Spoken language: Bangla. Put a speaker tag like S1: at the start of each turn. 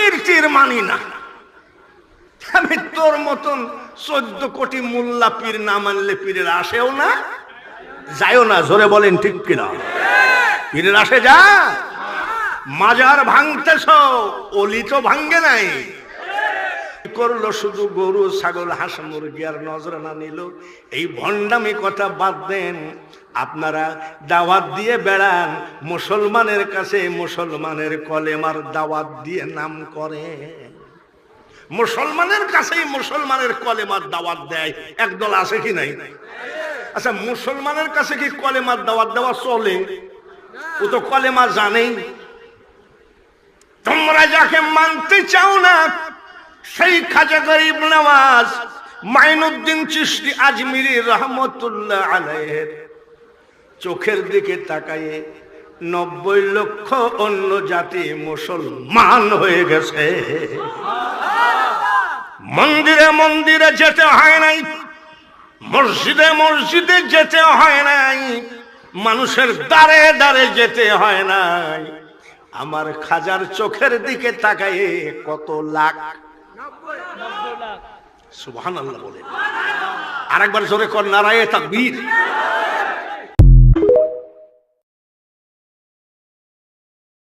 S1: পীর টির মানি না। আমি তোর মতন 14 কোটি মোল্লা পীর না মানলে পীরের আসেও না যায়ও না। জোরে বলেন ঠিক কিনা? পীরের আসে যা। মাজার ভাঙতেছ, অলি তো ভাঙ্গে নাই। করলো শুধু গরু ছাগল হাঁস মুরগি আর নজরানা নিল। এই ভণ্ডামি কথা বাদ দেন। আপনারা দাওয়াত দিয়ে বেড়ান মুসলমানের কাছে, মুসলমানের কলেমার দাওয়াত দিয়ে নাম করে। মুসলমানের কাছেই মুসলমানের কলেমার দাওয়াত দেয় একদল আছে কি নাই? আচ্ছা, মুসলমানের কাছে কি কলেমার দাওয়াত দেওয়া চলে? ও তো কলেমা জানেই। তোমরা যাকে মানতে চাও না সেই খাজা গরিব নওয়াজ মাইনুদ্দিন চিশতি আজমিরি রহমতুল্লাহ আলাইহির চোখের দিকে তাকায়ে 90 লক্ষ অন্য জাতি মুসলমান হয়ে গেছে। মন্দিরে মন্দিরে যেতে হয় নাই, মসজিদে মসজিদে যেতে হয় নাই, মানুষের দ্বারে দ্বারে যেতে হয় নাই। আমার খাজার চোখের দিকে তাকায়ে কত লাখ, 90 লাখ। সুবহানাল্লাহ বলে। আরেকবার জোরে কর নারায়ে তাকবীর।